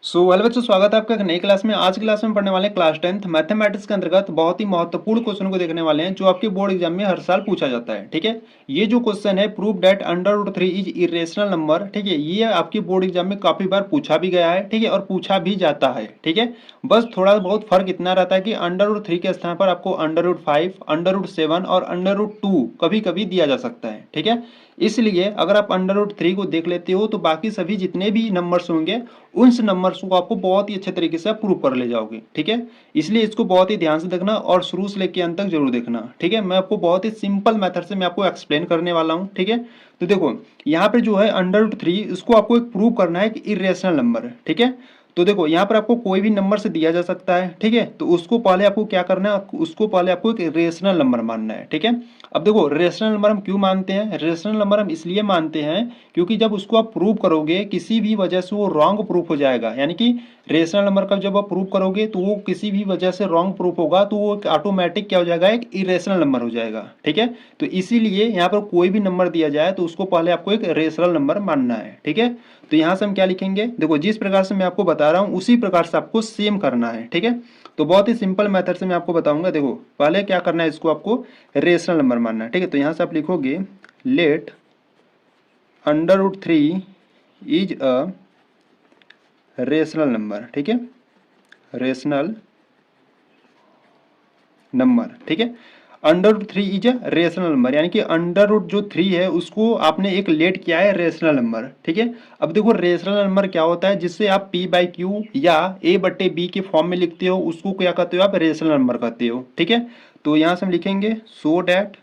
Hello बच्चों, स्वागत है आपका एक नई क्लास में। आज की क्लास में पढ़ने वाले हैं क्लास 10th मैथमेटिक्स के अंतर्गत बहुत ही महत्वपूर्ण क्वेश्चन को देखने वाले हैं जो आपके बोर्ड एग्जाम में हर साल पूछा जाता है। ठीक है, ये जो क्वेश्चन है prove that under root 3 is irrational number. ठीक है, ये आपके बोर्ड एग्जाम में काफी बार पूछा भी गया है। ठीक है, और पूछा भी जाता है। ठीक है, बस थोड़ा बहुत फर्क इतना रहता है कि अंडर रूट 3 के स्थान पर आपको अंडर रूट 5, अंडर रूट 7 और अंडर रूट 2 कभी कभी दिया जा सकता है। ठीक है, इसलिए अगर आप अंडर रूट 3 को देख लेते हो तो बाकी सभी जितने भी नंबर्स होंगे उन नंबर्स को आपको बहुत ही अच्छे तरीके से प्रूव कर ले जाओगे। ठीक है, इसलिए इसको बहुत ही ध्यान से देखना और शुरू से लेकर अंत तक जरूर देखना। ठीक है, मैं आपको बहुत ही सिंपल मेथड से मैं आपको एक्सप्लेन करने वाला हूँ। ठीक है, तो देखो यहाँ पे जो है अंडर रूट 3 इसको आपको एक प्रूव करना है कि इरेशनल नंबर है। ठीक है, तो देखो यहाँ पर आपको कोई भी नंबर से दिया जा सकता है। ठीक है, तो उसको पहले आपको क्या करना है, उसको पहले आपको एक रेशनल नंबर मानना है। ठीक है, अब देखो रेशनल नंबर हम क्यों मानते हैं, रेशनल नंबर हम इसलिए मानते हैं क्योंकि जब उसको आप प्रूव करोगे किसी भी वजह से वो रॉन्ग प्रूफ हो जाएगा। यानी कि रेशनल नंबर का जब आप प्रूव करोगे तो वो किसी भी वजह से रॉन्ग प्रूफ होगा तो वो ऑटोमेटिक क्या हो जाएगा, एक इरेशनल नंबर हो जाएगा। ठीक है, तो इसीलिए यहाँ पर कोई भी नंबर दिया जाए तो उसको पहले आपको एक रेशनल नंबर मानना है। ठीक है, तो यहाँ से हम क्या लिखेंगे, देखो जिस प्रकार से मैं आपको बता रहा हूँ उसी प्रकार से आपको सेम करना है। ठीक है, तो बहुत ही सिंपल मेथड से मैं आपको बताऊंगा। देखो पहले क्या करना है, इसको आपको रेशनल नंबर मानना है। ठीक है, तो यहाँ से आप लिखोगे let under root 3 is a rational number. ठीक है, रेशनल नंबर। ठीक है, under root 3 is a rational number, यानी कि अंडर रूट जो 3 है उसको आपने एक लेट किया है रेशनल नंबर। ठीक है, अब देखो रेशनल नंबर क्या होता है, जिससे आप पी बाई क्यू या ए बट्टे बी के फॉर्म में लिखते हो उसको क्या कहते हो, आप रेशनल नंबर कहते हो। ठीक है, तो यहां से हम लिखेंगे सो डैट,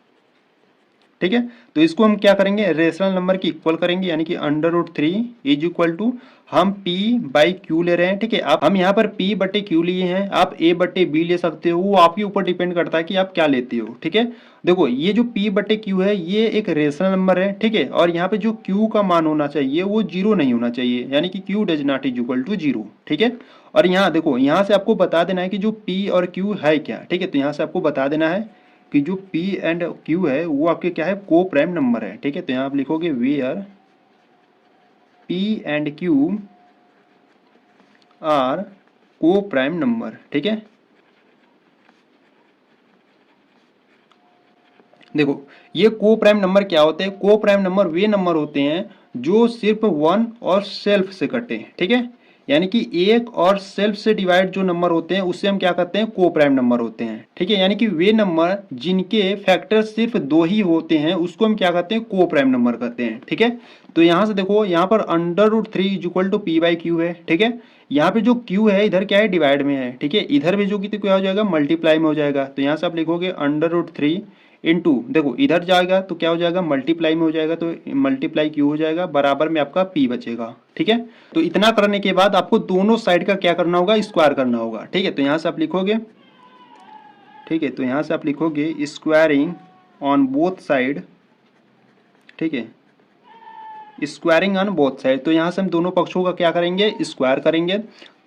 ठीक है, तो इसको हम क्या करेंगे, रेशनल नंबर की इक्वल करेंगे, यानी कि under root 3 is equal to हम p बाई क्यू ले रहे हैं। ठीक है, आप हम यहाँ पर p बटे क्यू लिए हैं, आप a बटे b ले सकते हो, वो आपके ऊपर डिपेंड करता है कि आप क्या लेते हो। ठीक है, देखो ये जो p बटे क्यू है ये एक रेशनल नंबर है। ठीक है, और यहाँ पे जो q का मान होना चाहिए वो जीरो नहीं होना चाहिए, यानी कि q does not is equal to zero. ठीक है, और यहाँ देखो यहाँ से आपको बता देना है कि जो p और q है क्या। ठीक है, तो यहाँ से आपको बता देना है कि जो P एंड Q है वो आपके क्या है, को प्राइम नंबर है। ठीक है, तो यहाँ आप लिखोगे where P and Q are coprime number. ठीक है, देखो ये को प्राइम नंबर क्या होते हैं, को प्राइम नंबर वे नंबर होते हैं जो सिर्फ वन और सेल्फ से कटे। ठीक है, यानी कि एक और सेल्फ से डिवाइड जो नंबर होते हैं उससे हम क्या कहते हैं, को प्राइम नंबर होते हैं। ठीक है, यानी कि वे नंबर जिनके फैक्टर सिर्फ दो ही होते हैं उसको हम क्या कहते हैं, को प्राइम नंबर कहते हैं। ठीक है, तो यहां से देखो यहाँ पर under root 3 is equal to p by q है। ठीक है, यहाँ पे जो q है इधर क्या है, डिवाइड में है। ठीक है, इधर भेजोगी तो क्या हो जाएगा, मल्टीप्लाई में हो जाएगा। तो यहाँ से आप लिखोगे अंडर रूट 3 इंटू, देखो इधर जाएगा तो क्या हो जाएगा, मल्टीप्लाई में हो जाएगा, तो मल्टीप्लाई क्यू हो जाएगा, बराबर में आपका p बचेगा। ठीक है, तो इतना करने के बाद आपको दोनों साइड का क्या करना होगा, स्क्वायर करना होगा। ठीक है, तो यहाँ से आप लिखोगे, ठीक है, तो यहाँ से आप लिखोगे स्क्वायरिंग ऑन बोथ साइड। ठीक है, स्क्वायरिंग ऑन बोथ साइड, तो यहाँ से हम दोनों पक्षों का क्या करेंगे, स्क्वायर करेंगे।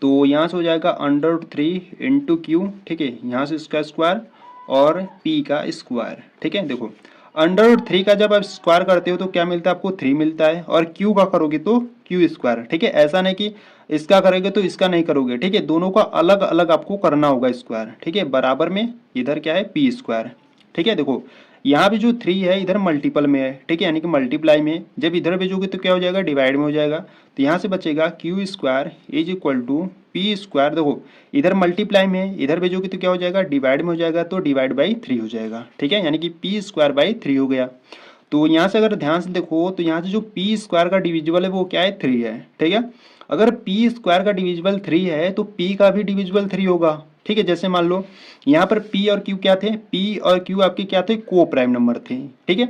तो यहाँ से हो जाएगा अंडर रूट 3 इंटू क्यू। ठीक है, यहाँ से इसका स्क्वायर और p का स्क्वायर। ठीक है, देखो अंडर रूट 3 का जब आप स्क्वायर करते हो तो क्या मिलता है, आपको 3 मिलता है, और q का करोगे तो क्यू स्क्वायर। ठीक है, ऐसा नहीं कि इसका करोगे तो इसका नहीं करोगे। ठीक है, दोनों का अलग अलग आपको करना होगा स्क्वायर। ठीक है, बराबर में इधर क्या है, पी स्क्वायर। ठीक है, देखो यहाँ पे जो 3 है इधर मल्टीपल में है। ठीक है, यानी कि मल्टीप्लाई में, जब इधर भेजोगे तो क्या हो जाएगा, डिवाइड में हो जाएगा। तो यहाँ से बचेगा Q square is equal to P square. देखो इधर मल्टीप्लाई में है, इधर भेजोगे तो क्या हो जाएगा, डिवाइड में हो जाएगा, तो डिवाइड बाई 3 हो जाएगा। ठीक है, यानी कि पी स्क्वायर बाई 3 हो गया। तो यहाँ से अगर ध्यान से देखो तो यहाँ से जो पी स्क्वायर का डिविजिबल है वो क्या है, 3 है। ठीक है, अगर पी स्क्वायर का डिविजिबल 3 है तो पी का भी डिविजिबल 3 होगा। ठीक है, जैसे मान लो यहाँ पर पी और क्यू क्या थे, पी और क्यू आपके क्या थे, को प्राइम नंबर थे। ठीक है,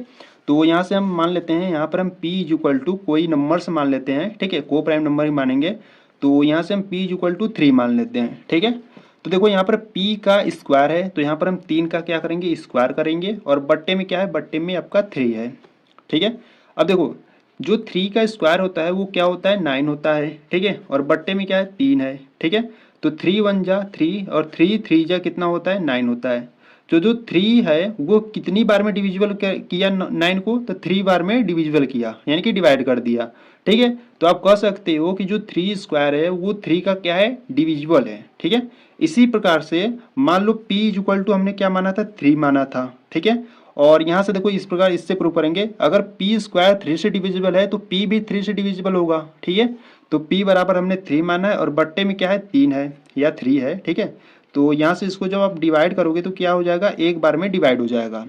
तो यहाँ से हम मान लेते हैं, यहाँ पर हम p इज इक्वल टू कोई नंबर से मान लेते हैं। ठीक है, को प्राइम नंबर ही मानेंगे, तो यहाँ से हम p इज इक्वल टू 3 मान लेते हैं। ठीक है, तो देखो यहाँ पर p का स्क्वायर है तो यहाँ पर हम 3 का क्या करेंगे, स्क्वायर करेंगे, और बट्टे में क्या है, बट्टे में आपका 3 है। ठीक है, अब देखो जो 3 का स्क्वायर होता है वो क्या होता है, 9 होता है। ठीक है, और बट्टे में क्या है, 3 है। ठीक है, तो 3 1 जा 3 और 3 3 जा कितना होता है, 9 होता है। तो जो 3 है वो कितनी बार में डिविजिबल किया 9 को, तो 3 बार में डिविजिबल किया, यानी कि डिवाइड कर दिया। ठीक है। तो आप कह सकते हो कि जो 3 स्क्वायर है वो 3 का क्या है, डिविजिबल है। ठीक है। इसी प्रकार से मान लो p इक्वल टू हमने क्या माना था, 3 माना था। ठीक है। और यहाँ से देखो इस प्रकार इससे प्रूव करेंगे, अगर p स्क्वायर 3 से डिविजिबल है तो p भी 3 से डिविजिबल होगा। ठीक है। तो p बराबर हमने 3 माना है और बट्टे में क्या है, 3 है या 3 है। ठीक है। तो यहाँ से इसको जब आप डिवाइड करोगे तो क्या हो जाएगा, एक बार में डिवाइड हो जाएगा।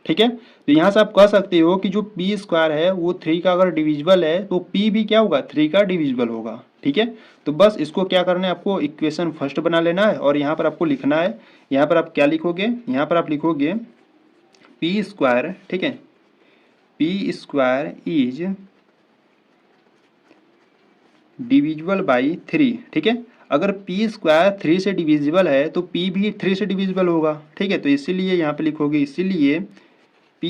ठीक है। तो यहाँ से आप कह सकते हो कि जो पी स्क्वायर है वो 3 का अगर डिविजिबल है तो पी भी क्या होगा, 3 का डिविजिबल होगा। ठीक है। तो बस इसको क्या करना है, आपको इक्वेशन फर्स्ट बना लेना है और यहाँ पर आपको लिखना है, यहाँ पर आप क्या लिखोगे, यहाँ पर आप लिखोगे पी स्क्वायर। ठीक है। P square is divisible by 3। ठीक है। अगर पी स्क्वायर 3 से डिविजिबल है तो पी भी 3 से डिविजिबल होगा। ठीक है। तो इसीलिए यहाँ पे लिखोगे, इसीलिए P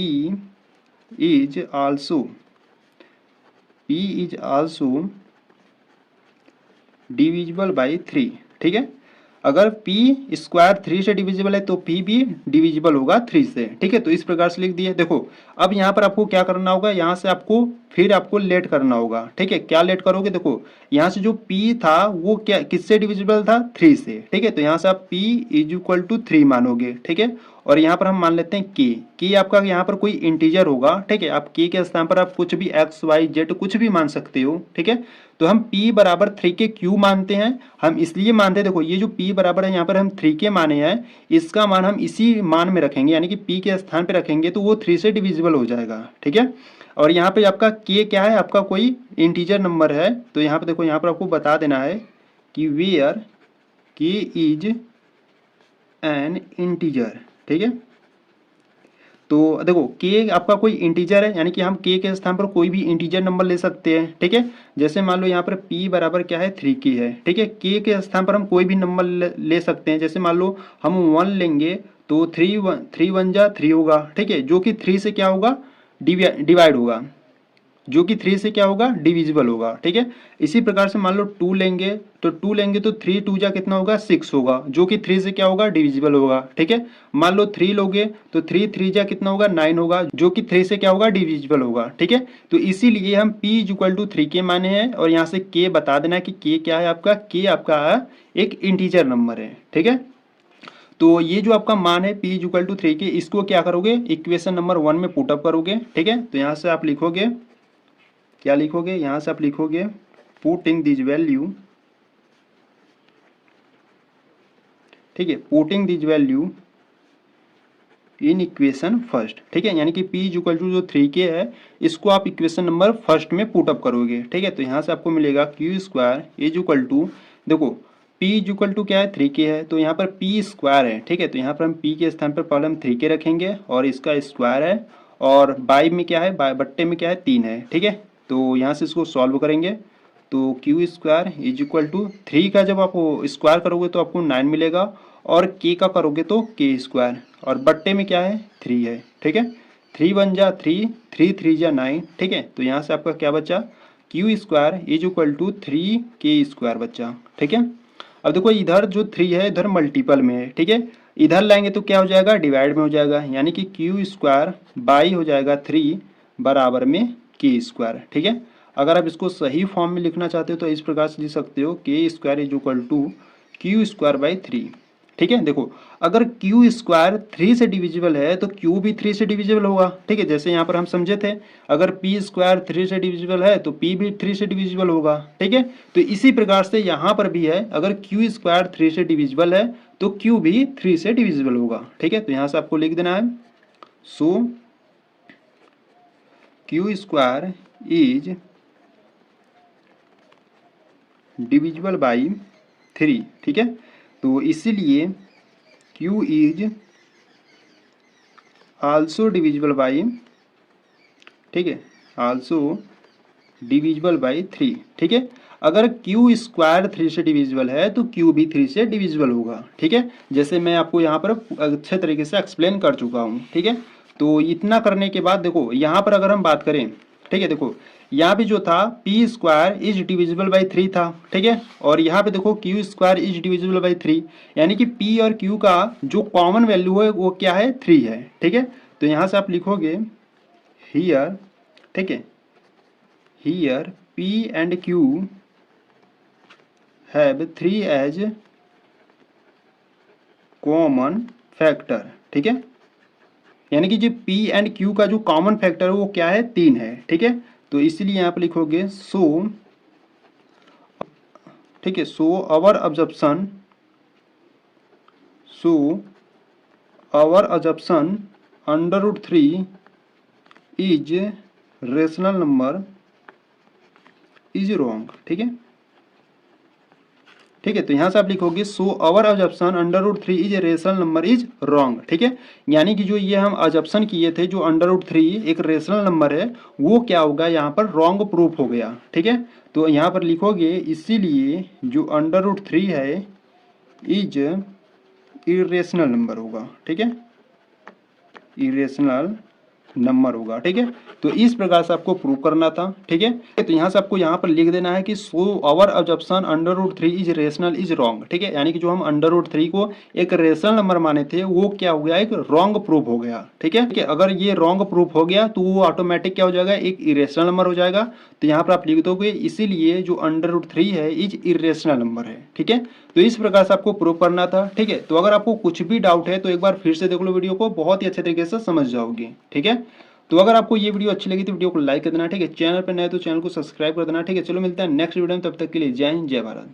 is also divisible by 3। ठीक है। अगर p स्क्वायर 3 से डिविजिबल है तो p भी डिविजिबल होगा 3 से। ठीक है। तो इस प्रकार से लिख दिए। देखो अब यहाँ पर आपको क्या करना होगा, यहाँ से आपको फिर आपको लेट करना होगा। ठीक है। क्या लेट करोगे, देखो यहाँ से जो p था वो क्या किससे डिविजिबल था, 3 से। ठीक है। तो यहाँ से आप p इज इक्वल टू 3 मानोगे। ठीक है। और यहाँ पर हम मान लेते हैं k आपका यहाँ पर कोई इंटीजर होगा। ठीक है। आप k के स्थान पर आप कुछ भी x y z कुछ भी मान सकते हो। ठीक है। तो हम p बराबर 3 के क्यू मानते हैं। हम इसलिए मानते हैं, देखो ये जो p बराबर है यहाँ पर हम 3 के माने हैं, इसका मान हम इसी मान में रखेंगे, यानी कि p के स्थान पे रखेंगे तो वो 3 से डिविजिबल हो जाएगा। ठीक है। और यहाँ पे आपका k क्या है, आपका कोई इंटीजर नंबर है। तो यहाँ पे देखो, यहाँ पर आपको बता देना है कि where k is an integer. ठीक है। तो देखो k आपका कोई इंटीजर है, यानी कि हम k के स्थान पर कोई भी इंटीजर नंबर ले सकते हैं। ठीक है। जैसे मान लो यहाँ पर p बराबर क्या है, 3k है। ठीक है। k के स्थान पर हम कोई भी नंबर ले सकते हैं। जैसे मान लो हम 1 लेंगे तो 3 1 जा 3 होगा। ठीक है। जो कि 3 से क्या होगा, डिवाइड होगा, जो कि 3 से क्या होगा, डिविजिबल होगा। ठीक है। इसी प्रकार से मान लो 2 लेंगे तो 3 2 जा कितना होगा, 6 होगा, जो कि 3 से क्या होगा, डिविजिबल होगा। ठीक है। मान लो 3 लोगे तो 3 जा कितना होगा, 9 होगा, जो कि 3 से क्या होगा, डिविजिबल होगा। ठीक है। तो इसीलिए हम p इक्वल टू 3 के माने हैं और यहाँ से k बता देना कि k क्या है, आपका k आपका एक इंटीजर नंबर है। ठीक है। तो ये जो आपका मान है p इक्वल टू 3 के, इसको क्या करोगे, इक्वेशन नंबर 1 में पुटअप करोगे। ठीक है। तो यहाँ से आप लिखोगे, क्या लिखोगे, यहां से आप लिखोगे पुटिंग दिस वैल्यू। ठीक है। Putting this value in equation first. ठीक है। यानी कि p इक्वल टू जो 3k है, इसको आप इक्वेशन नंबर फर्स्ट में पुटअप करोगे। ठीक है। तो यहां से आपको मिलेगा q square is equal to, देखो p इक्वल टू क्या है, 3k है, तो यहाँ पर p स्क्वायर है। ठीक है। तो यहाँ पर हम p के स्थान पर पहले हम 3k रखेंगे और इसका स्क्वायर है, और बाई में क्या है, बट्टे में क्या है, 3 है। ठीक है। तो यहाँ से इसको सॉल्व करेंगे तो q square is equal to 3 का जब आप स्क्वायर करोगे तो आपको 9 मिलेगा, और k का करोगे तो k स्क्वायर, और बट्टे में क्या है, 3 है। ठीक है। 3 1 जा 3, 3 3 जा 9। ठीक है। तो यहाँ से आपका क्या बचा, q square is equal to 3k square बचा। ठीक है। अब देखो इधर जो 3 है इधर मल्टीपल में है। ठीक है। इधर लाएंगे तो क्या हो जाएगा, डिवाइड में हो जाएगा, यानी कि q स्क्वायर बाई हो जाएगा 3 बराबर में k स्क्वायर। ठीक है। अगर आप इसको सही फॉर्म में लिखना चाहते हो तो इस प्रकार से लिख सकते हो, k square is equal to q square by 3। ठीक है। देखो अगर q स्क्वायर 3 से डिविजिबल है तो q भी 3 से डिविजिबल होगा। ठीक है। जैसे यहाँ पर हम समझे थे, अगर p स्क्वायर 3 से डिविजिबल है तो p भी 3 से डिविजिबल होगा। ठीक है। तो इसी प्रकार से यहाँ पर भी है, अगर q स्क्वायर 3 से डिविजिबल है तो q भी 3 से डिविजिबल होगा। ठीक है। तो यहाँ से आपको लिख देना है, सो q square is divisible by 3। ठीक है। तो इसीलिए q is also divisible by, ठीक है, आल्सो डिविजिबल बाई 3। ठीक है। अगर q स्क्वायर 3 से डिविजिबल है तो q भी 3 से डिविजिबल होगा। ठीक है। जैसे मैं आपको यहाँ पर अच्छे तरीके से एक्सप्लेन कर चुका हूँ। ठीक है। तो इतना करने के बाद देखो यहाँ पर अगर हम बात करें, ठीक है, देखो यहाँ पे जो था p square is divisible by 3 था। ठीक है। और यहाँ पे देखो q square is divisible by 3, यानी कि p और q का जो कॉमन वैल्यू है वो क्या है, 3 है। ठीक है। तो यहाँ से आप लिखोगे हियर, ठीक है, here P and Q have 3 as common factor, ठीक है। यानी कि जो P एंड Q का जो कॉमन फैक्टर है वो क्या है, 3 है, ठीक है। तो इसीलिए यहाँ पर लिखोगे सो, ठीक है, so our assumption √3 is rational number is wrong, ठीक है। ठीक है, तो यहां से आप लिखोगे so our assumption √3 is rational number is wrong, ठीक है। यानी कि जो ये हम अजप्शन किए थे जो √3 एक रेशनल नंबर है वो क्या होगा, यहाँ पर रॉन्ग प्रूफ हो गया, ठीक है। तो यहाँ पर लिखोगे इसीलिए जो √3 है इज इरेशनल नंबर होगा, ठीक है, इरेशनल नंबर होगा, ठीक है। तो इस प्रकार से आपको प्रूव करना था, ठीक है। तो यहाँ से आपको यहाँ पर लिख देना है कि so our assumption √3 is rational is wrong, ठीक है। यानी कि जो हम √3 को एक रेशनल नंबर माने थे वो क्या हो गया, एक रॉन्ग प्रूफ हो गया, ठीक है। अगर ये रॉन्ग प्रूफ हो गया तो वो ऑटोमेटिक क्या हो जाएगा, एक इरेशनल नंबर हो जाएगा। तो यहाँ पर आप लिख दोगे इसीलिए जो √3 है इज इरेशनल नंबर है, ठीक है। तो इस प्रकार से आपको प्रूव करना था, ठीक है। तो अगर आपको कुछ भी डाउट है तो एक बार फिर से देख लो वीडियो को, बहुत ही अच्छे तरीके से समझ जाओगे, ठीक है। तो अगर आपको ये वीडियो अच्छी लगी तो वीडियो को लाइक कर देना, ठीक है। चैनल पर नए तो चैनल को सब्सक्राइब कर देना, ठीक है। चलो मिलते हैं नेक्स्ट वीडियो में, तब तक के लिए जय हिंद जय भारत।